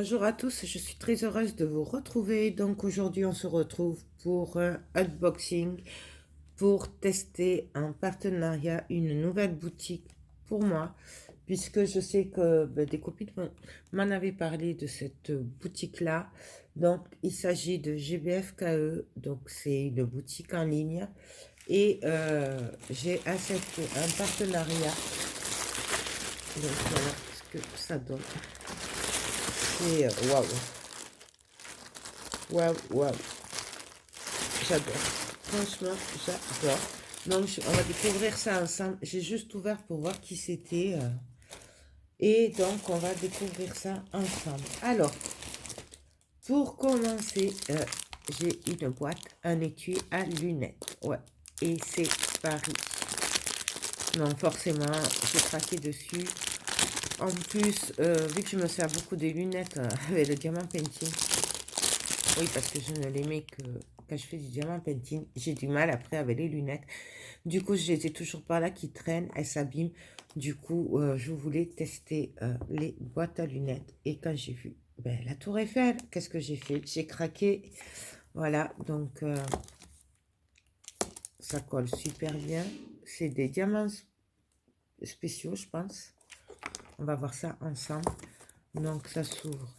Bonjour à tous, je suis très heureuse de vous retrouver. Donc aujourd'hui, on se retrouve pour un unboxing pour tester en partenariat une nouvelle boutique pour moi, puisque je sais que des copines m'en avaient parlé de cette boutique-là. Donc il s'agit de GBFKE, donc c'est une boutique en ligne et j'ai accepté un partenariat. Donc voilà ce que ça donne. Et waouh! Waouh, waouh, j'adore. Franchement, j'adore. Donc, on va découvrir ça ensemble. J'ai juste ouvert pour voir qui c'était. Et donc, on va découvrir ça ensemble. Alors, pour commencer, j'ai une boîte, un étui à lunettes. Ouais, et c'est Paris. Donc, forcément, j'ai craqué dessus. En plus, vu que je me sers beaucoup des lunettes avec le diamant painting, oui, parce que je ne les mets que quand je fais du diamant painting, j'ai du mal après avec les lunettes. Du coup, je les ai toujours pas là qui traînent, elles s'abîment. Du coup, je voulais tester les boîtes à lunettes. Et quand j'ai vu la Tour Eiffel, qu'est-ce que j'ai fait? J'ai craqué. Voilà, donc ça colle super bien. C'est des diamants spéciaux, je pense. On va voir ça ensemble. Donc, ça s'ouvre.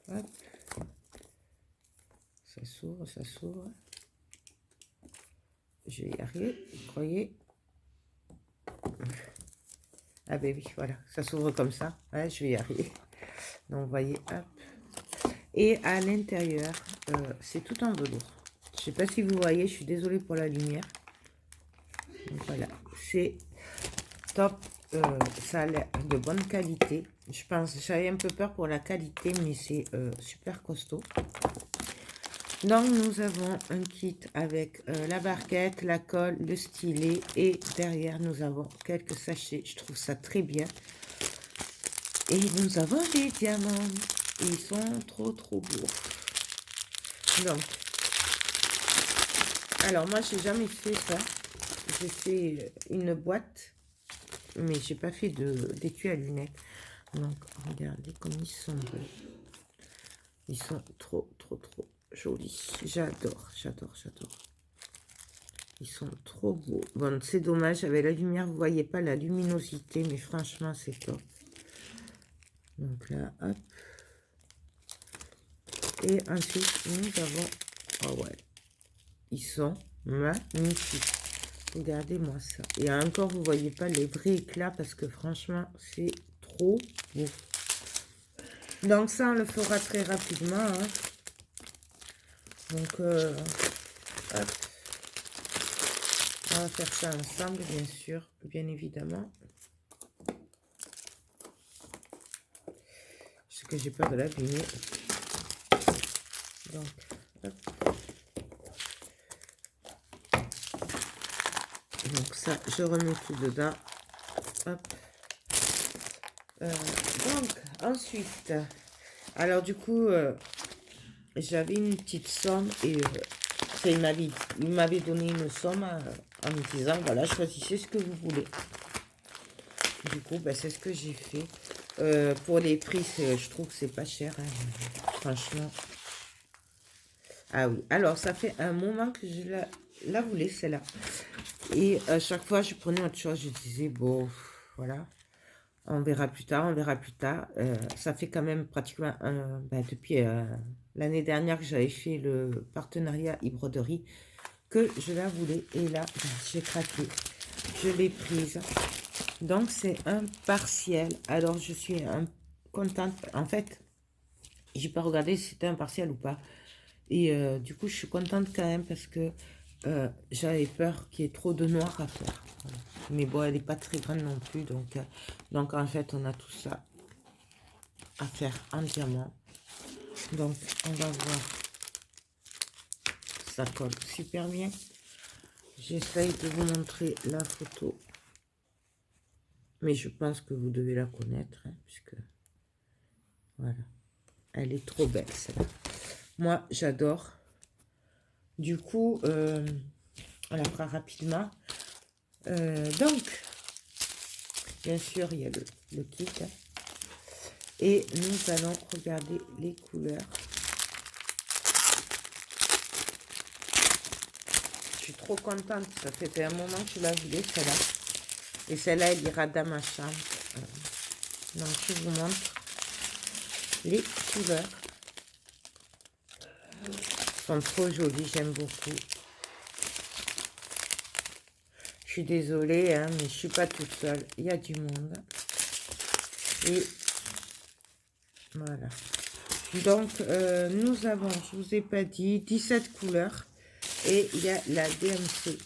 Hop. Ça s'ouvre, ça s'ouvre. Je vais y arriver, vous croyez? Ah ben oui, voilà, ça s'ouvre comme ça. Ouais, je vais y arriver. Donc, vous voyez, hop. Et à l'intérieur, c'est tout en velours. Je sais pas si vous voyez, je suis désolée pour la lumière. Donc, voilà, c'est top. Ça a l'air de bonne qualité. Je pense, j'avais un peu peur pour la qualité, mais c'est super costaud. Donc, nous avons un kit avec la barquette, la colle, le stylet et derrière, nous avons quelques sachets. Je trouve ça très bien. Et nous avons des diamants. Ils sont trop beaux. Donc, alors moi, j'ai jamais fait ça. J'ai fait une boîte, mais j'ai pas fait d'étui à lunettes. Donc, regardez comme ils sont beaux. Ils sont trop jolis. J'adore. Ils sont trop beaux. Bon, c'est dommage, avec la lumière, vous voyez pas la luminosité, mais franchement, c'est top. Donc là, hop. Et ensuite, nous avons... Oh ouais. Ils sont magnifiques. Regardez-moi ça. Et encore, vous voyez pas les vrais éclats parce que franchement, c'est trop beau. Donc ça, on le fera très rapidement. Hein. Donc, hop. On va faire ça ensemble, bien sûr, bien évidemment. Parce que j'ai peur de l'abîmer. Donc, hop. Donc ça, je remets tout dedans. Hop. Donc, ensuite, alors du coup, j'avais une petite somme et il m'avait donné une somme en me disant, voilà, choisissez ce que vous voulez. Du coup, c'est ce que j'ai fait. Pour les prix, je trouve que c'est pas cher, hein, franchement. Ah oui, alors ça fait un moment que je la voulais, celle-là. Et à chaque fois, je prenais autre chose, je disais, bon, voilà. On verra plus tard, on verra plus tard. Ça fait quand même pratiquement depuis l'année dernière que j'avais fait le partenariat e-broderie que je la voulais. Et là, j'ai craqué. Je l'ai prise. Donc, c'est un partiel. Alors, je suis contente. En fait, j'ai pas regardé si c'était un partiel ou pas. Et du coup, je suis contente quand même parce que j'avais peur qu'il y ait trop de noir à faire. Voilà. Mais bon, elle n'est pas très grande non plus. Donc, en fait, on a tout ça à faire en diamant. Donc, on va voir. Ça colle super bien. J'essaye de vous montrer la photo. Mais je pense que vous devez la connaître. Hein, puisque, voilà. Elle est trop belle, celle-là. Moi, j'adore. Du coup, on la fera rapidement. Donc, bien sûr, il y a le kit. Hein. Et nous allons regarder les couleurs. Je suis trop contente, ça fait un moment que je la voulais, celle-là. Et celle-là, elle ira dans ma chambre. Donc, je vous montre les couleurs. Elles sont trop jolies, j'aime beaucoup. Je suis désolée, hein, mais je ne suis pas toute seule. Il y a du monde. Et voilà. Donc, nous avons, je ne vous ai pas dit, 17 couleurs. Et il y a la DMC.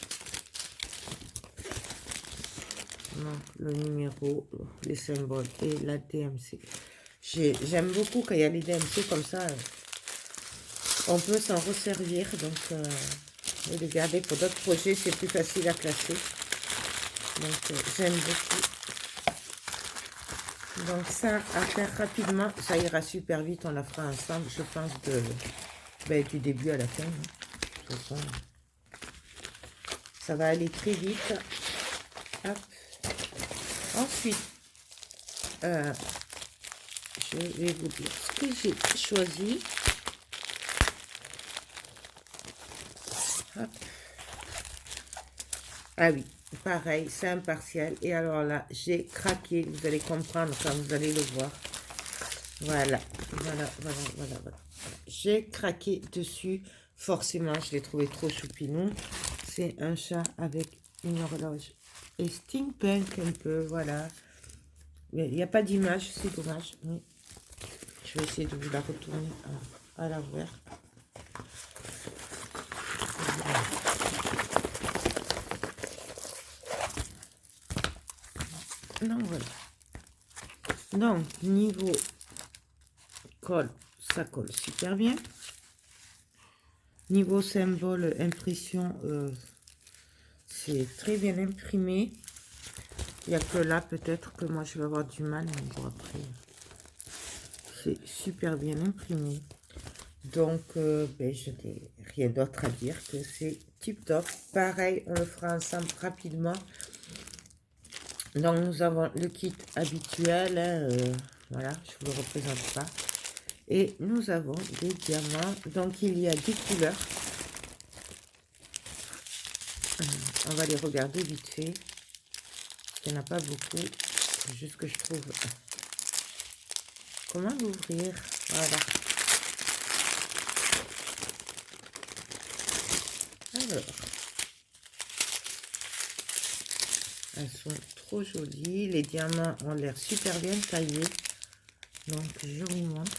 Donc, le numéro, les symboles et la DMC. J'aime beaucoup quand il y a les DMC comme ça. On peut s'en resservir. Donc, et les garder pour d'autres projets, c'est plus facile à classer. Donc, j'aime beaucoup. Donc, ça, à faire rapidement, ça ira super vite. On la fera ensemble, je pense, du début à la fin. De toute façon, ça va aller très vite. Hop. Ensuite, je vais vous dire ce que j'ai choisi. Hop. Ah oui, pareil, c'est impartial. Et alors là, j'ai craqué. Vous allez comprendre quand vous allez le voir. Voilà. J'ai craqué dessus. Forcément, je l'ai trouvé trop choupinou. C'est un chat avec une horloge. Et steampunk un peu, voilà. Mais il n'y a pas d'image, c'est dommage. Mais je vais essayer de vous la retourner à l'envers. Donc voilà. Donc niveau colle, ça colle super bien. Niveau symbole, impression, c'est très bien imprimé. Il n'y a que là peut-être que moi je vais avoir du mal, mais bon après c'est super bien imprimé. Donc je n'ai rien d'autre à dire que c'est tip top. Pareil, on le fera ensemble rapidement. Donc nous avons le kit habituel, hein, voilà, je ne vous le représente pas. Et nous avons des diamants, donc il y a 10 couleurs. On va les regarder vite fait. Il n'y en a pas beaucoup, c'est juste que je trouve... Comment l'ouvrir? Voilà. Alors, elles sont trop jolies. Les diamants ont l'air super bien taillés. Donc, je vous montre.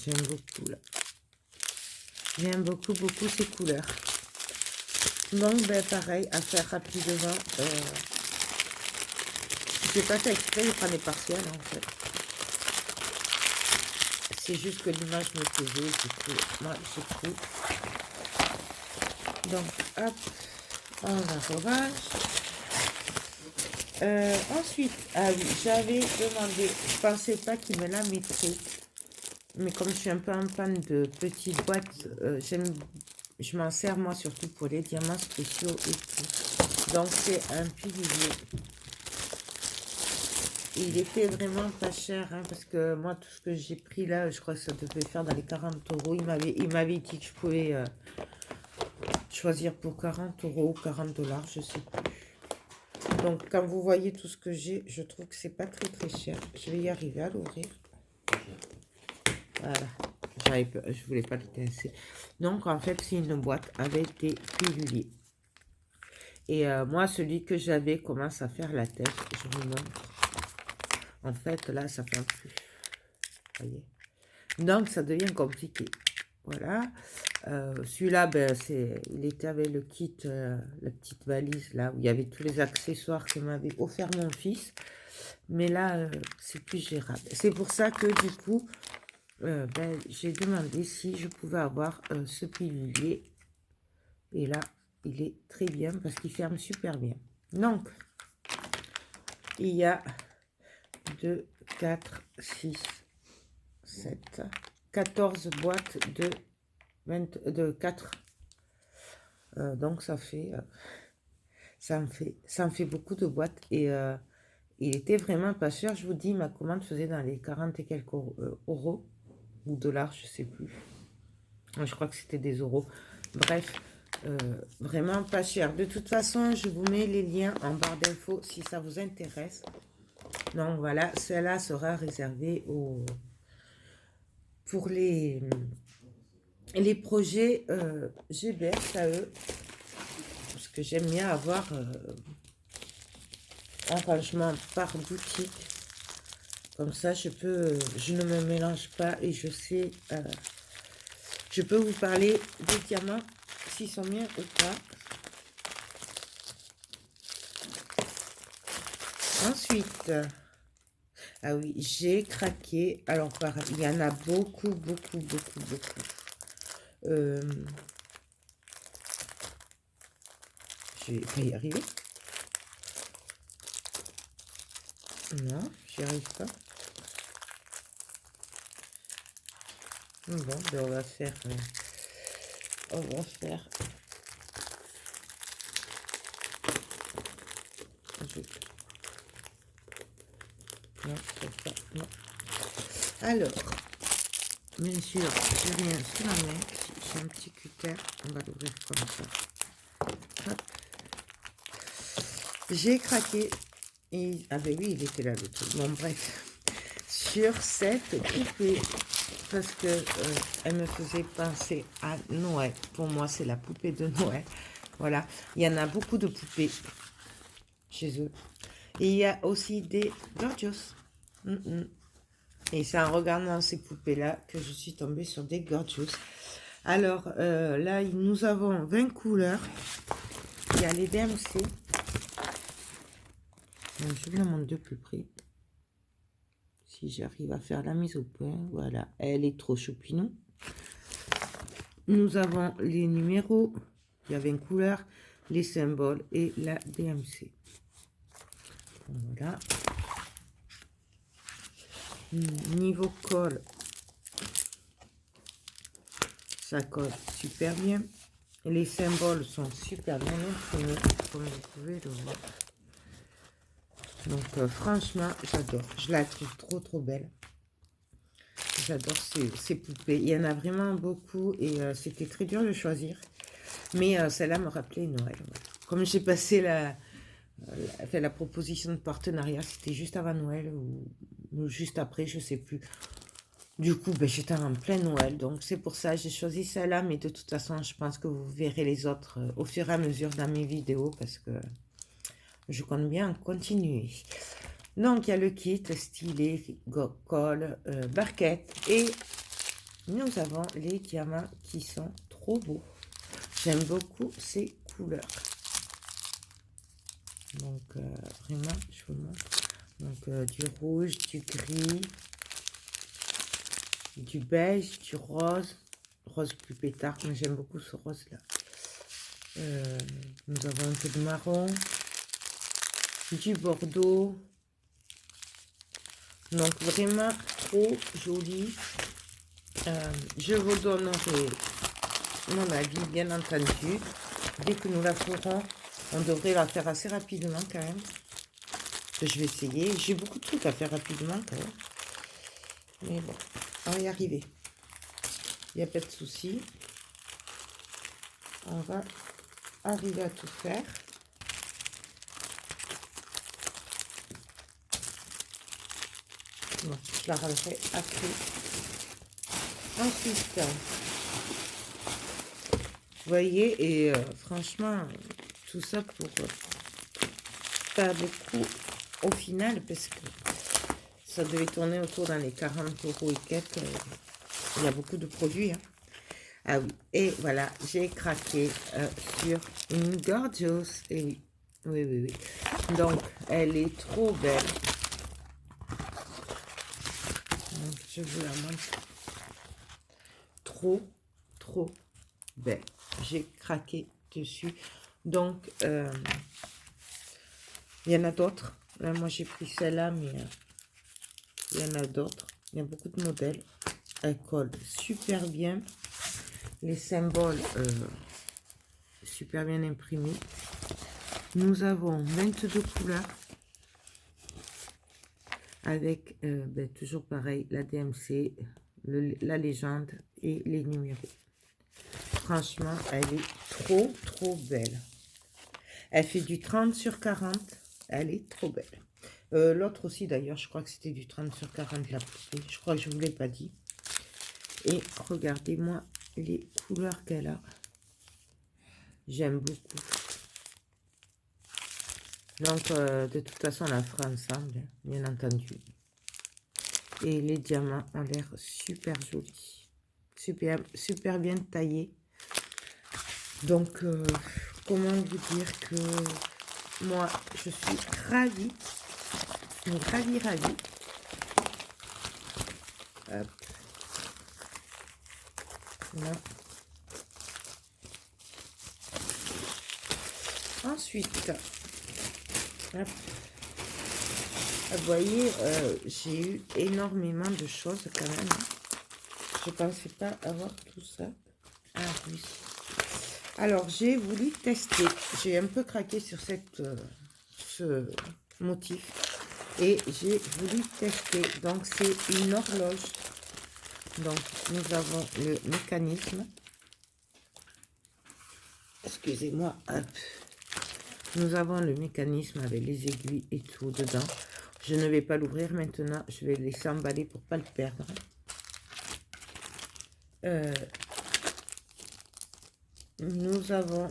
J'aime beaucoup, là. J'aime beaucoup ces couleurs. Donc, pareil, à faire rapidement. Je n'ai pas fait exprès, je prends des partiels, en fait. C'est juste que l'image me plaisait, du coup, moi, j'ai pris. Donc, hop, on la ravage. Ensuite, ah oui, j'avais demandé, je pensais pas qu'il me la mettrait, mais comme je suis un peu en panne de petites boîtes, je m'en sers moi surtout pour les diamants spéciaux et tout. Donc c'est un pilier. Il était vraiment pas cher, hein, parce que moi tout ce que j'ai pris là, je crois que ça devait faire dans les 40 €. Il m'avait dit que je pouvais choisir pour 40 € ou 40 $, je sais plus. Donc, quand vous voyez tout ce que j'ai, je trouve que c'est pas très cher. Je vais y arriver à l'ouvrir. Voilà. Je voulais pas le casser. Donc, en fait, c'est une boîte avec des piluliers. Et moi, celui que j'avais commence à faire la tête. Je vous montre. En fait, là, ça prend plus. Vous voyez? Donc, ça devient compliqué. Voilà. Celui-là, il était avec le kit, la petite valise là où il y avait tous les accessoires que m'avait offert mon fils. Mais là, c'est plus gérable. C'est pour ça que du coup, j'ai demandé si je pouvais avoir ce pilulier. Et là, il est très bien parce qu'il ferme super bien. Donc, il y a 2, 4, 6, 7, 14 boîtes de 4. Donc, ça fait ça me fait beaucoup de boîtes. Et il était vraiment pas cher. Je vous dis, ma commande faisait dans les 40 et quelques euros. Ou dollars, je sais plus. Je crois que c'était des euros. Bref, vraiment pas cher. De toute façon, je vous mets les liens en barre d'infos si ça vous intéresse. Donc voilà, celle-là sera réservée pour les projets GBRKE. Parce que j'aime bien avoir un rangement par boutique. Comme ça, je ne me mélange pas et je sais, je peux vous parler des diamants, s'ils sont bien ou pas. Ensuite, ah oui, j'ai craqué. Alors, pareil, il y en a beaucoup, beaucoup, beaucoup, beaucoup. Je vais pas y arriver. Non, j'y arrive pas. Bon, ben on va faire... on va faire... Non, c'est pas... Non. Alors, bien sûr, j'ai rien sous la main. J'ai un petit cutter. On va l'ouvrir comme ça. Hop. J'ai craqué. Et... Ah ben oui, il était là le truc. Bon, bref. Sur cette poupée. Parce que elle me faisait penser à Noël. Pour moi, c'est la poupée de Noël. Voilà. Il y en a beaucoup de poupées chez eux. Et il y a aussi des Gorgeous. Et c'est en regardant ces poupées-là que je suis tombée sur des Gorgeous. Alors, là, nous avons 20 couleurs. Il y a les DMC. Donc, je vous la montre de plus près. Si j'arrive à faire la mise au point. Voilà, elle est trop choupinou. Nous avons les numéros. Il y a 20 couleurs, les symboles et la DMC. Voilà. Niveau colle, ça colle super bien. Les symboles sont super bien imprimés, comme vous pouvez le voir. Donc franchement, j'adore. Je la trouve trop trop belle. J'adore ces poupées. Il y en a vraiment beaucoup et c'était très dur de choisir. Mais celle-là me rappelait Noël. Ouais. Comme j'ai passé la proposition de partenariat, c'était juste avant Noël ou juste après, je sais plus. Du coup, ben, j'étais en plein Noël, donc c'est pour ça que j'ai choisi celle-là. Mais de toute façon, je pense que vous verrez les autres au fur et à mesure dans mes vidéos parce que je compte bien continuer. Donc, il y a le kit, stylet, colle, barquette et nous avons les diamants qui sont trop beaux. J'aime beaucoup ces couleurs. Donc, vraiment, je vous montre. Donc, du rouge, du gris, du beige, du rose. Rose plus pétard, mais j'aime beaucoup ce rose-là. Nous avons un peu de marron, du bordeaux. Donc, vraiment trop joli. Je vous donnerai mon avis, bien entendu. Dès que nous la ferons, on devrait la faire assez rapidement quand même. Que je vais essayer. J'ai beaucoup de trucs à faire rapidement quand même. Mais bon, on va y arriver. Il n'y a pas de souci. On va arriver à tout faire. Bon, je la rangerai après. Ensuite, vous voyez, et franchement, tout ça pour pas beaucoup au final, parce que ça devait tourner autour dans les 40 € et quelques. Il y a beaucoup de produits. Hein. Ah oui, et voilà, j'ai craqué sur une Gorgeous. Et oui, oui, oui, oui. Donc, elle est trop belle. Donc, je vous la montre. Trop, trop belle. J'ai craqué dessus. Donc, il y en a d'autres. Là, moi, j'ai pris celle-là, mais il y en a d'autres. Il y a beaucoup de modèles. Elle colle super bien. Les symboles, super bien imprimés. Nous avons 22 couleurs. Avec, toujours pareil, la DMC, la légende et les numéros. Franchement, elle est trop belle. Elle fait du 30 sur 40. Elle est trop belle. L'autre aussi, d'ailleurs, je crois que c'était du 30 sur 40, la poupée. Je crois que je ne vous l'ai pas dit. Et regardez-moi les couleurs qu'elle a. J'aime beaucoup. Donc, de toute façon, on la fera ensemble, hein, bien entendu. Et les diamants ont l'air super jolis. Super bien taillés. Donc, comment vous dire que moi, je suis ravie. Ravie. Hop. Là. Ensuite, hop. Vous voyez, j'ai eu énormément de choses quand même. Je ne pensais pas avoir tout ça. Ah oui. Alors, j'ai voulu tester. J'ai un peu craqué sur ce motif. Et j'ai voulu tester. Donc, c'est une horloge. Donc, nous avons le mécanisme. Excusez-moi. Nous avons le mécanisme avec les aiguilles et tout dedans. Je ne vais pas l'ouvrir maintenant. Je vais le laisser emballer pour ne pas le perdre. Nous avons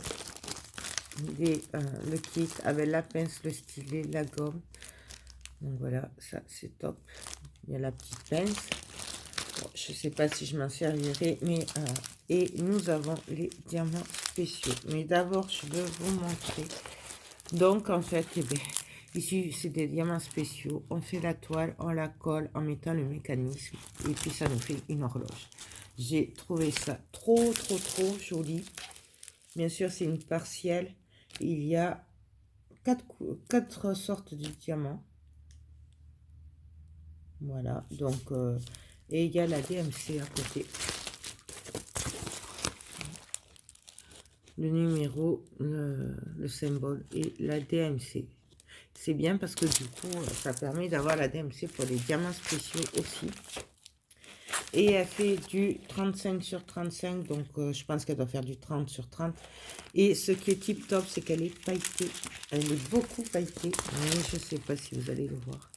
le kit avec la pince, le stylet, la gomme. Donc voilà, ça c'est top. Il y a la petite pince. Bon, je ne sais pas si je m'en servirai, mais et nous avons les diamants spéciaux. Mais d'abord, je vais vous montrer. Donc en fait, eh bien, ici c'est des diamants spéciaux. On fait la toile, on la colle en mettant le mécanisme et puis ça nous fait une horloge. J'ai trouvé ça trop joli. Bien sûr, c'est une partielle. Il y a quatre sortes de diamants. Voilà, donc, et il y a la DMC à côté. Le numéro, le symbole et la DMC. C'est bien parce que du coup, ça permet d'avoir la DMC pour les diamants spéciaux aussi. Et elle fait du 35 sur 35, donc je pense qu'elle doit faire du 30 sur 30. Et ce qui est tip top, c'est qu'elle est pailletée. Elle est beaucoup pailletée, mais je ne sais pas si vous allez le voir.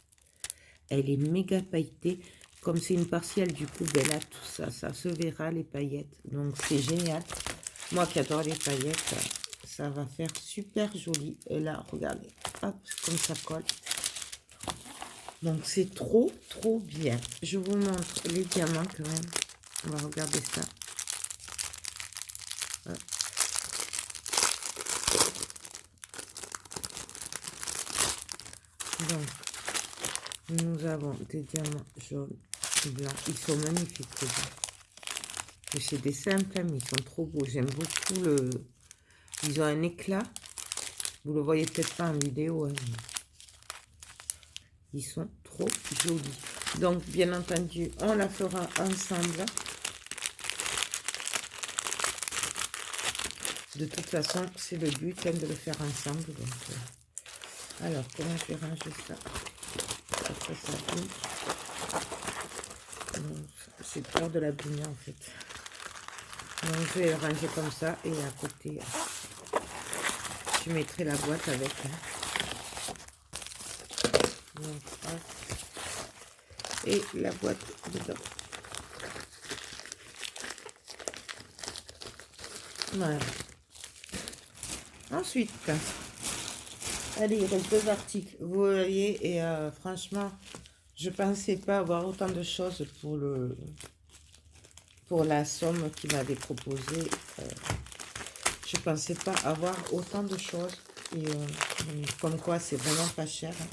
Elle est méga pailletée. Comme c'est une partielle, du coup, ben là, tout ça, ça se verra, les paillettes. Donc, c'est génial. Moi qui adore les paillettes, ça va faire super joli. Et là, regardez, hop, comme ça colle. Donc, c'est trop bien. Je vous montre les diamants quand même. On va regarder ça. Hop. Donc, nous avons des diamants jaunes et blancs. Ils sont magnifiques, les blancs. C'est des simples, mais ils sont trop beaux. J'aime beaucoup le... Ils ont un éclat. Vous le voyez peut-être pas en vidéo, hein, mais... Ils sont trop jolis. Donc, bien entendu, on la fera ensemble. De toute façon, c'est le but, hein, de le faire ensemble. Donc, alors, comment je vais ranger ça? J'ai peur de l'abîmer, en fait. Donc, je vais le ranger comme ça. Et à côté, je mettrai la boîte avec. Hein. Donc, hop. Et la boîte dedans. Voilà. Ensuite, allez, il reste 2 articles. Vous voyez, et franchement, je pensais pas avoir autant de choses pour la somme qu'il m'avait proposée. Je pensais pas avoir autant de choses. Et comme quoi, c'est vraiment pas cher. Hein.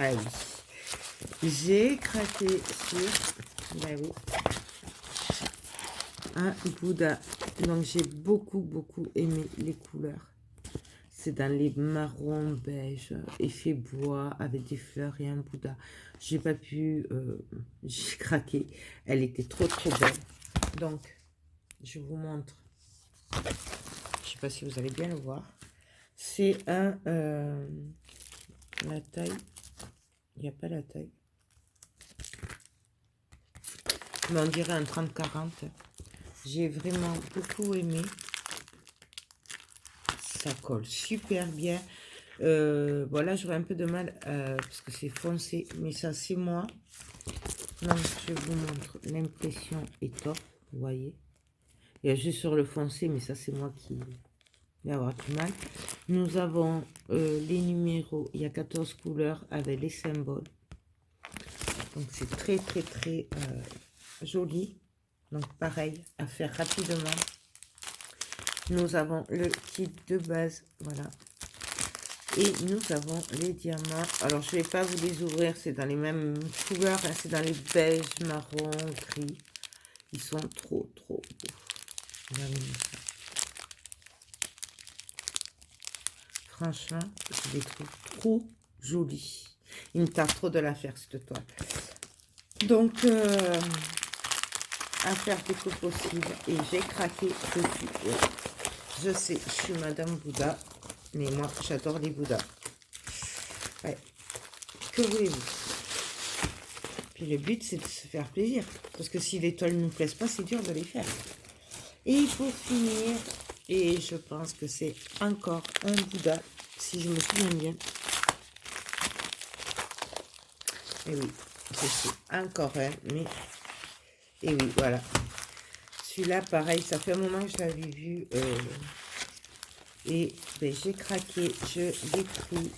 Ah oui. J'ai craqué sur... Ben oui. Un Bouddha. Donc, j'ai beaucoup aimé les couleurs. C'est dans les marrons beige, effet bois, avec des fleurs et un Bouddha. J'ai pas pu... j'ai craqué. Elle était trop belle. Donc, je vous montre. Je sais pas si vous allez bien le voir. C'est un... la taille... Il n'y a pas la taille. Mais on dirait un 30-40. J'ai vraiment beaucoup aimé. Ça colle super bien. Voilà, j'aurais un peu de mal parce que c'est foncé. Mais ça, c'est moi. Donc, je vous montre. L'impression est top. Vous voyez. Il y a juste sur le foncé, mais ça, c'est moi qui vais avoir du mal. Nous avons les numéros. Il y a 14 couleurs avec les symboles. Donc, c'est très, très, très joli. Donc, pareil, à faire rapidement. Nous avons le kit de base. Voilà. Et nous avons les diamants. Alors, je ne vais pas vous les ouvrir. C'est dans les mêmes couleurs. Hein, c'est dans les beiges, marron, gris. Ils sont trop, trop beaux. Regardez ça. Franchement, je les trouve trop jolis. Il me tarde trop de la faire, cette toile. Donc, à faire dès que possible. Et j'ai craqué dessus. Je sais, je suis Madame Bouddha. Mais moi, j'adore les Bouddhas. Ouais. Que voulez-vous? Puis le but, c'est de se faire plaisir. Parce que si les toiles ne nous plaisent pas, c'est dur de les faire. Et pour finir, et je pense que c'est encore un Bouddha, si je me souviens bien. Et oui, c'est encore un, mais... Et oui, voilà. Celui-là, pareil, ça fait un moment que je l'avais vu. Et ben, j'ai craqué, je l'ai pris.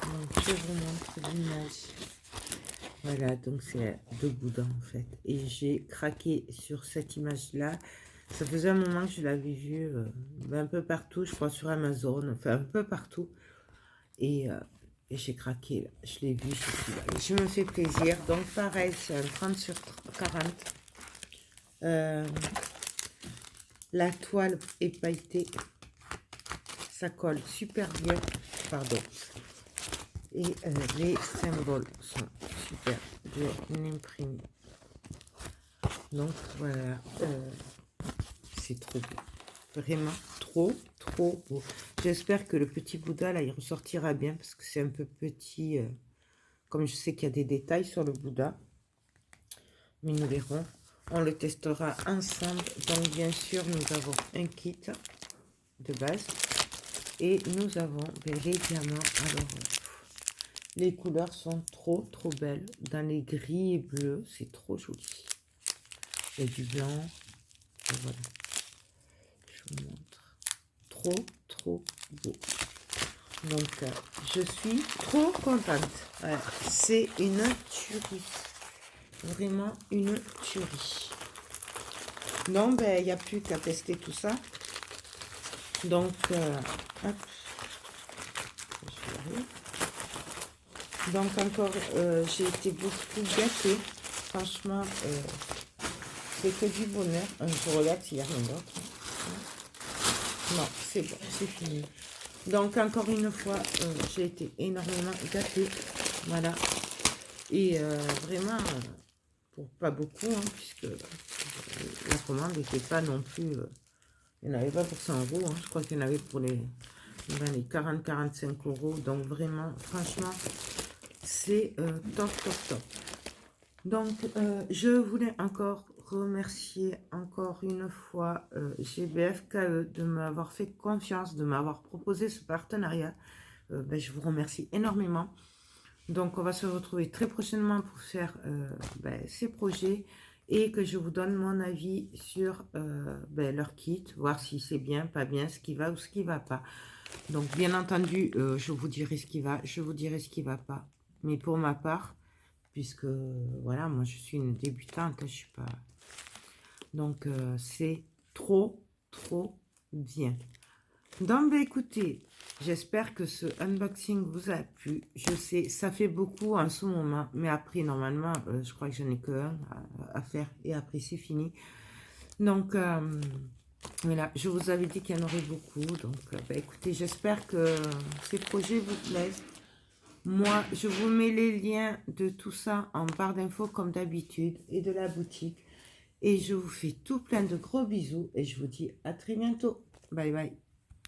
Donc, je vous montre l'image. Voilà, donc c'est deux Bouddhas en fait. Et j'ai craqué sur cette image-là. Ça faisait un moment que je l'avais vu un peu partout, je crois sur Amazon, enfin un peu partout. Et j'ai craqué, là. Je l'ai vu, je me fais plaisir. Donc pareil, c'est un 30 sur 40. La toile est pailletée. Ça colle super bien. Pardon. Et les symboles sont super bien imprimés. Donc voilà, c'est trop beau. Vraiment trop, trop beau. J'espère que le petit Bouddha, là, il ressortira bien parce que c'est un peu petit. Comme je sais qu'il y a des détails sur le Bouddha. Mais nous verrons. On le testera ensemble. Donc bien sûr, nous avons un kit de base. Et nous avons les diamants. Alors, les couleurs sont trop, trop belles. Dans les gris et bleus, c'est trop joli. Il y a du blanc. Et voilà. Je vous montre. Trop, trop beau. Donc, je suis trop contente. Voilà. C'est une tuerie. Vraiment une tuerie. Non, ben, il n'y a plus qu'à tester tout ça. Donc, hop. Donc, encore, j'ai été beaucoup gâtée. Franchement, c'est que du bonheur. Je regarde s'il n'y a rien d'autre. Non, c'est bon, c'est fini. Donc, encore une fois, j'ai été énormément gâtée. Voilà. Et vraiment, pour pas beaucoup, hein, puisque la commande n'était pas non plus... il n'y en avait pas pour 100 euros. Hein, je crois qu'il y en avait pour les 40-45 euros. Donc, vraiment, franchement, c'est top, top, top. Donc, je voulais encore remercier encore une fois GBFKE de m'avoir fait confiance, de m'avoir proposé ce partenariat. Ben, je vous remercie énormément. Donc, on va se retrouver très prochainement pour faire ben, ces projets et que je vous donne mon avis sur ben, leur kit, voir si c'est bien, pas bien, ce qui va ou ce qui va pas. Donc, bien entendu, je vous dirai ce qui va, je vous dirai ce qui va pas. Mais pour ma part, puisque, voilà, moi, je suis une débutante, je suis pas... Donc, c'est trop, trop bien. Donc, ben, écoutez, j'espère que ce unboxing vous a plu. Je sais, ça fait beaucoup en ce moment, mais après, normalement, je crois que je n'ai qu'un à faire et après, c'est fini. Donc, voilà, je vous avais dit qu'il y en aurait beaucoup. Donc, ben, écoutez, j'espère que ces projets vous plaisent. Moi, je vous mets les liens de tout ça en barre d'infos comme d'habitude et de la boutique. Et je vous fais tout plein de gros bisous et je vous dis à très bientôt. Bye bye.